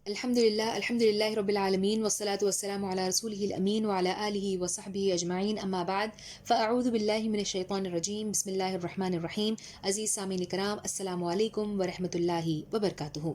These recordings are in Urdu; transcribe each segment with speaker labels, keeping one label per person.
Speaker 1: الحمد لله رب العالمين والصلاة والسلام على رسوله الأمين وعلى آله وصحبه أجمعين أما بعد فأعوذ بالله من الشيطان الرجيم بسم الله الرحمن الرحيم عزیز سامعین کرام السلام علیکم ورحمۃ اللہ وبرکاتہ۔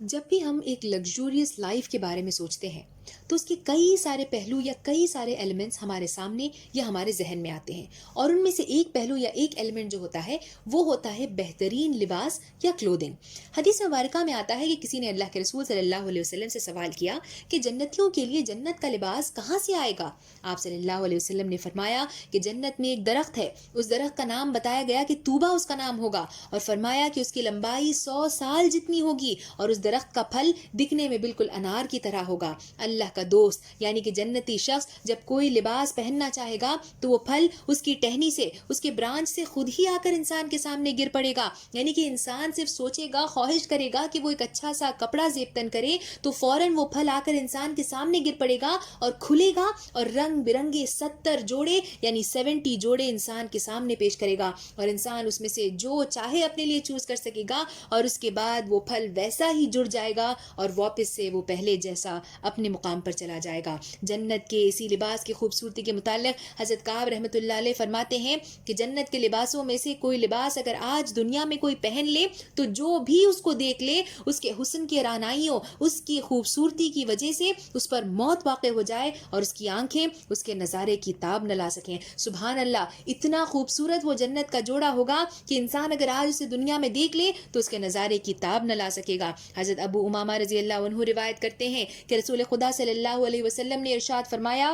Speaker 1: جب بھی ہم ایک لگژوریس لائف کے بارے میں سوچتے ہیں تو اس کے کئی سارے پہلو یا کئی سارے ایلیمنٹس ہمارے سامنے یا ہمارے ذہن میں آتے ہیں، اور ان میں سے ایک پہلو یا ایک ایلیمنٹ جو ہوتا ہے وہ ہوتا ہے بہترین لباس یا کلودنگ۔ حدیث مبارکہ میں آتا ہے کہ کسی نے اللہ کے رسول صلی اللہ علیہ وسلم سے سوال کیا کہ جنتیوں کے لیے جنت کا لباس کہاں سے آئے گا؟ آپ صلی اللہ علیہ وسلم نے فرمایا کہ جنت میں ایک درخت ہے، اس درخت کا نام بتایا گیا کہ طوبہ اس کا نام ہوگا، اور فرمایا کہ اس کی لمبائی 100 سال جتنی ہوگی، اور اس درخت کا پھل دکھنے میں بالکل انار کی طرح ہوگا۔ اللہ کا دوست یعنی کہ جنتی شخص جب کوئی لباس پہننا چاہے گا تو وہ پھل اس کی ٹہنی سے، اس کے برانچ سے خود ہی آ کر انسان کے سامنے گر پڑے گا۔ یعنی کہ انسان صرف سوچے گا، خواہش کرے گا کہ وہ ایک اچھا سا کپڑا زیبتن کرے تو فوراً وہ پھل آ کر انسان کے سامنے گر پڑے گا اور کھلے گا، اور رنگ برنگے 70 جوڑے یعنی 70 جوڑے انسان کے سامنے پیش کرے گا، اور انسان اس میں سے جو چاہے اپنے لیے چوز کر سکے گا، اور اس کے بعد وہ پھل ویسا ہی جڑ جائے گا اور واپس سے وہ پہلے جیسا اپنے مقام پر چلا جائے گا۔ جنت کے اسی لباس کی خوبصورتی کے متعلق حضرت کعب رحمۃ اللہ علیہ فرماتے ہیں کہ جنت کے لباسوں میں سے کوئی لباس اگر آج دنیا میں کوئی پہن لے تو جو بھی اس کو دیکھ لے اس کے حسن کی رعنائیوں، اس کی خوبصورتی کی وجہ سے اس پر موت واقع ہو جائے اور اس کی آنکھیں اس کے نظارے کی تاب نہ لا سکیں۔ سبحان اللہ، اتنا خوبصورت وہ جنت کا جوڑا ہوگا کہ انسان اگر آج اسے دنیا میں دیکھ لے تو اس کے نظارے کی تاب نہ لا سکے گا۔ حضرت ابو امامہ رضی اللہ عنہ روایت کرتے ہیں کہ رسول خدا صلی اللہ علیہ وسلم نے ارشاد فرمایا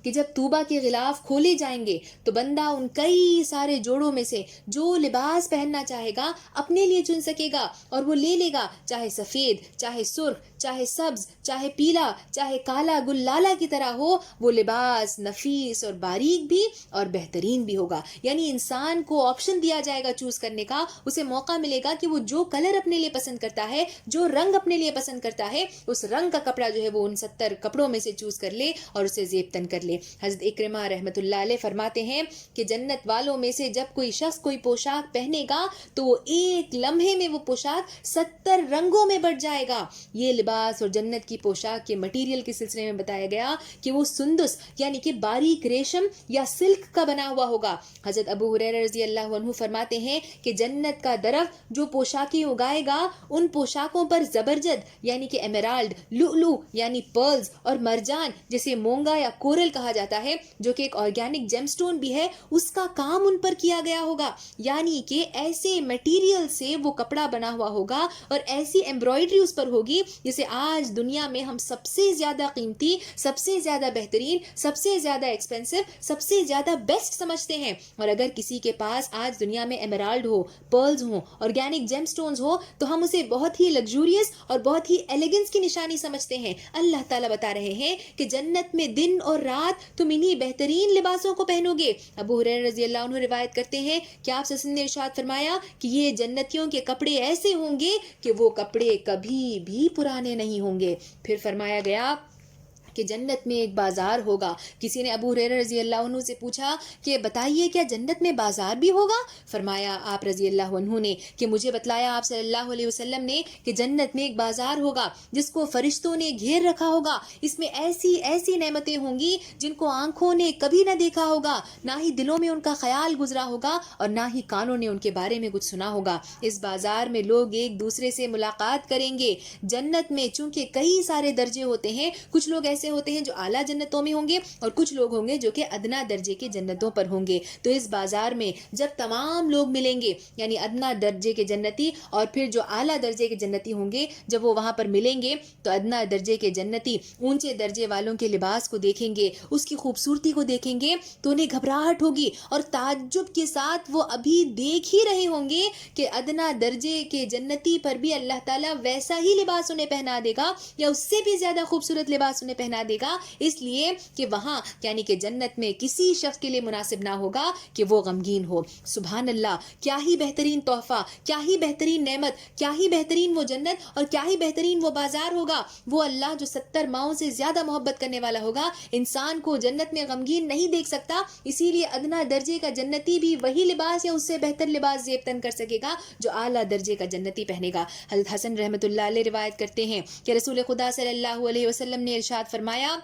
Speaker 1: کہ جب طوبہ کے غلاف کھولے جائیں گے تو بندہ ان کئی سارے جوڑوں میں سے جو لباس پہننا چاہے گا اپنے لیے چن سکے گا، اور وہ لے لے گا، چاہے سفید، چاہے سرخ، چاہے سبز، چاہے پیلا، چاہے کالا گل لالا کی طرح ہو، وہ لباس نفیس اور باریک بھی اور بہترین بھی ہوگا۔ یعنی انسان کو آپشن دیا جائے گا چوز کرنے کا، اسے موقع ملے گا کہ وہ جو کلر اپنے لیے پسند کرتا ہے، جو رنگ اپنے لیے پسند کرتا ہے، اس رنگ کا کپڑا جو ہے وہ ان 70 کپڑوں میں سے چوز کر لے اور اسے زیبتن کر لے۔ حضرت اکرمہ رحمۃ اللہ علیہ فرماتے ہیں کہ جنت والوں میں سے جب کوئی شخص کوئی پوشاک پہنے گا تو وہ ایک لمحے میں وہ پوشاک 70 رنگوں میں بٹ جائے گا۔ یہ لباس اور جنت کی پوشاک کے مٹیریل کے سلسلے میں بتایا گیا کہ وہ سندس یعنی کہ باریک ریشم یا سلک کا بنا ہوا ہوگا۔ حضرت ابو ہریرہ رضی اللہ عنہ فرماتے ہیں کہ جنت کا درخت جو پوشاکیں اگائے گا ان پوشاکوں پر زبرجد یعنی کہ ایمرالڈ، لؤلؤ یعنی پرلز، اور مرجان جسے مونگا یا کورل کہا جاتا ہے جو کہ ایک آرگینک جیم سٹون بھی ہے، اس کا کام ان پر کیا گیا ہوگا۔ یعنی کہ ایسے میٹیریل سے وہ کپڑا بنا ہوا ہوگا اور ایسی ایمبرائڈری اس پر ہوگی جسے آج دنیا میں ہم سب سے زیادہ قیمتی، سب سے زیادہ بہترین، سب سے زیادہ ایکسپینسو، سب سے زیادہ بیسٹ سمجھتے ہیں۔ اور اگر کسی کے پاس آج دنیا میں ایمرالڈ ہو، پرلز ہوں، آرگینک جیم سٹونز ہو تو ہم اسے بہت ہی لگژوریس اور بہت ہی ایلیگنس کی نشانی سمجھتے ہیں۔ اللہ تعالیٰ بتا رہے ہیں کہ جنت میں دن اور رات تم انہی بہترین لباسوں کو پہنو گے۔ ابو ہریرہ رضی اللہ عنہ روایت کرتے ہیں کہ آپ صلی اللہ علیہ وسلم نے ارشاد فرمایا کہ یہ جنتیوں کے کپڑے ایسے ہوں گے کہ وہ کپڑے کبھی بھی پرانے نہیں ہوں گے۔ پھر فرمایا گیا کہ جنت میں ایک بازار ہوگا۔ کسی نے ابو ہریرہ رضی اللہ عنہ سے پوچھا کہ بتائیے کیا جنت میں بازار بھی ہوگا؟ فرمایا آپ رضی اللہ عنہ نے کہ مجھے بتلایا آپ صلی اللہ علیہ وسلم نے کہ جنت میں ایک بازار ہوگا جس کو فرشتوں نے گھیر رکھا ہوگا، اس میں ایسی ایسی نعمتیں ہوں گی جن کو آنکھوں نے کبھی نہ دیکھا ہوگا، نہ ہی دلوں میں ان کا خیال گزرا ہوگا اور نہ ہی کانوں نے ان کے بارے میں کچھ سنا ہوگا۔ اس بازار میں لوگ ایک دوسرے سے ملاقات کریں گے۔ جنت میں چونکہ کئی سارے درجے ہوتے ہیں، کچھ لوگ ایسے ہوتے ہیں جو اعلیٰ جنتوں میں ہوں گے اور کچھ لوگ ہوں گے جو کہ ادنا درجے کے جنتوں پر ہوں گے۔ تو اس بازار میں جب تمام لوگ ملیں گے یعنی ادنا درجے کے جنتی اور پھر جو اعلیٰ درجے کے جنتی ہوں گے، جب وہ وہاں پر ملیں گے تو ادنا درجے کے جنتی اونچے درجے والوں کے لباس کو دیکھیں گے، اس کی خوبصورتی کو دیکھیں گے تو انہیں گھبراہٹ ہوگی اور تعجب کے ساتھ وہ ابھی دیکھ ہی رہے ہوں گے کہ ادنا درجے کے جنتی پر بھی اللہ تعالیٰ ویسا ہی لباس انہیں پہنا دے گا یا اس سے بھی زیادہ خوبصورت لباس انہیں پہنا پہنا دے گا، اس لیے کہ وہاں یعنی کہ جنت میں کسی شخص کے لیے مناسب نہ ہوگا کہ وہ غمگین ہو۔ سبحان اللہ، کیا ہی بہترین تحفہ، کیا ہی بہترین نعمت، کیا ہی بہترین وہ جنت اور کیا ہی بہترین وہ بازار ہوگا۔ وہ اللہ جو 70 ماؤں سے زیادہ محبت کرنے والا ہوگا، انسان کو جنت میں غمگین نہیں دیکھ سکتا، اسی لیے ادنا درجے کا جنتی بھی وہی لباس یا اس سے بہتر لباس زیب تن کر سکے گا جو اعلیٰ درجے کا جنتی پہنے گا۔ حضرت حسن رحمۃ اللہ علیہ روایت کرتے ہیں کہ رسول خدا صلی اللہ علیہ وسلم نے ارشاد فرمایا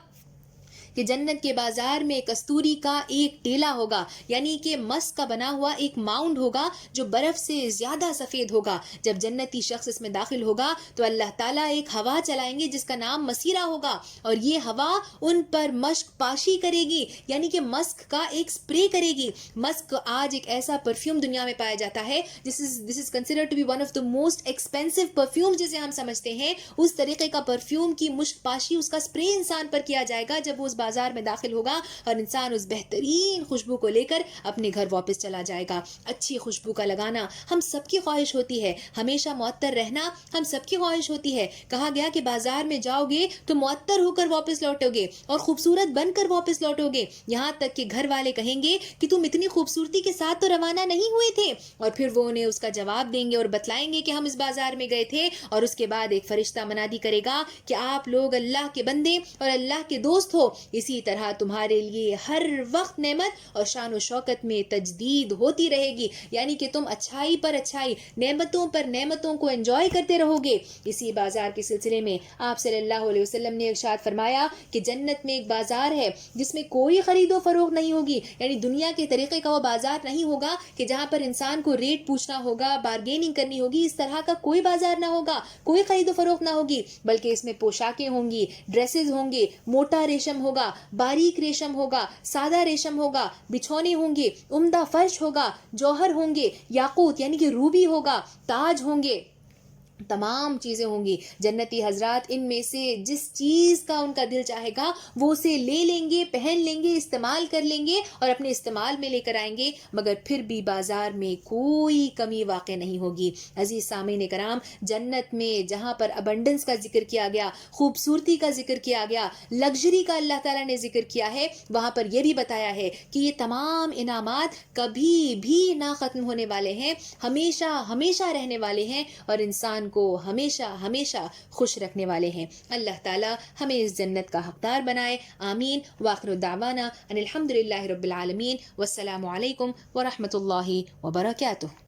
Speaker 1: کہ جنت کے بازار میں کستوری کا ایک ٹیلا ہوگا، یعنی کہ مس کا بنا ہوا ایک ماؤنڈ ہوگا جو برف سے زیادہ سفید ہوگا۔ جب جنتی شخص اس میں داخل ہوگا تو اللہ تعالیٰ ایک ہوا چلائیں گے جس کا نام مسیرہ ہوگا، اور یہ ہوا ان پر مشک پاشی کرے گی، یعنی کہ مسک کا ایک سپرے کرے گی۔ مسک آج ایک ایسا پرفیوم دنیا میں پایا جاتا ہے this is considered to be one of the most expensive perfume جسے ہم سمجھتے ہیں۔ اس طریقے کا پرفیوم کی مشک پاشی، اس کا سپرے انسان پر کیا جائے گا جب وہ اس بازار میں داخل ہوگا، اور انسان اس بہترین خوشبو کو لے کر اپنے گھر واپس چلا جائے گا۔ اچھی خوشبو کا لگانا ہم سب کی خواہش ہوتی ہے، ہمیشہ معطر رہنا ہم سب کی خواہش ہوتی ہے۔ کہا گیا کہ بازار میں جاؤ گے تو معطر ہو کر واپس لوٹو گے اور خوبصورت بن کر واپس لوٹو گے، یہاں تک کہ گھر والے کہیں گے کہ تم اتنی خوبصورتی کے ساتھ تو روانہ نہیں ہوئے تھے، اور پھر وہ انہیں اس کا جواب دیں گے اور بتلائیں گے کہ ہم اس بازار میں گئے تھے، اور اس کے بعد ایک فرشتہ منادی کرے گا کہ آپ لوگ اللہ کے بندے اور اللہ کے دوست ہو، اسی طرح تمہارے لیے ہر وقت نعمت اور شان و شوکت میں تجدید ہوتی رہے گی، یعنی کہ تم اچھائی پر اچھائی، نعمتوں پر نعمتوں کو انجوائے کرتے رہو گے۔ اسی بازار کے سلسلے میں آپ صلی اللہ علیہ وسلم نے ارشاد فرمایا کہ جنت میں ایک بازار ہے جس میں کوئی خرید و فروخت نہیں ہوگی، یعنی دنیا کے طریقے کا وہ بازار نہیں ہوگا کہ جہاں پر انسان کو ریٹ پوچھنا ہوگا، بارگیننگ کرنی ہوگی، اس طرح کا کوئی بازار نہ ہوگا، کوئی خرید و فروخت نہ ہوگی، بلکہ اس میں پوشاکیں ہوں گی، ڈریسز ہوں گے، موٹا ریشم ہوگا، باریک ریشم ہوگا، سادہ ریشم ہوگا، بچھونے ہوں گے، عمدہ فرش ہوگا، جوہر ہوں گے، یاقوت یعنی کہ روبی ہوگا، تاج ہوں گے، تمام چیزیں ہوں گی۔ جنتی حضرات ان میں سے جس چیز کا ان کا دل چاہے گا وہ اسے لے لیں گے، پہن لیں گے، استعمال کر لیں گے اور اپنے استعمال میں لے کر آئیں گے، مگر پھر بھی بازار میں کوئی کمی واقع نہیں ہوگی۔ عزیز سامعین کرام، جنت میں جہاں پر ابنڈنس کا ذکر کیا گیا، خوبصورتی کا ذکر کیا گیا، لگژری کا اللہ تعالیٰ نے ذکر کیا ہے، وہاں پر یہ بھی بتایا ہے کہ یہ تمام انعامات کبھی بھی نہ ختم ہونے والے ہیں، ہمیشہ ہمیشہ رہنے والے ہیں اور انسان کو ہمیشہ ہمیشہ خوش رکھنے والے ہیں۔ اللہ تعالی ہمیں اس جنت کا حقدار بنائے، آمین۔ وآخر دعوانا ان الحمد للہ رب العالمین، والسلام علیکم ورحمۃ اللہ وبرکاتہ۔